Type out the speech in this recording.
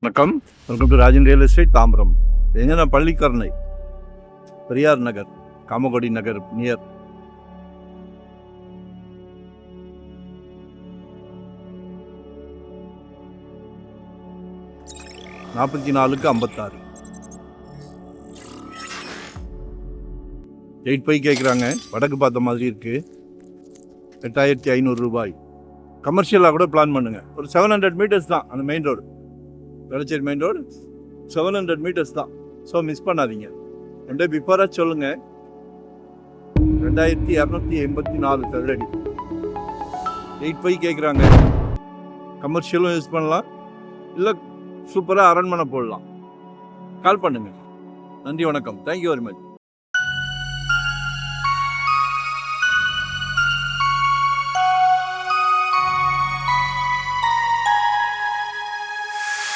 வணக்கம், welcome to Rajan real estate Tambaram. எங்கன்னா பள்ளிக்கரணை, பெரியார் நகர், காமகோடி நகர் near. நாற்பத்தி 56 8 கேட்குறாங்க. வடக்கு பார்த்த மாதிரி இருக்கு. 8500 ரூபாய். கமர்ஷியலாக கூட பிளான் பண்ணுங்க. ஒரு 700 மீட்டர்ஸ் தான் அந்த main road, Velachery main road 700 metres தான். ஸோ மிஸ் பண்ணாதீங்க. ரெண்டே பிஃபோராக சொல்லுங்க. 2284 சதுரடி. 8 கேட்குறாங்க. கமர்ஷியலும் யூஸ் பண்ணலாம், இல்லை சூப்பராக அரண்மனை போடலாம். கால் பண்ணுங்க. நன்றி, வணக்கம். Thank you very much.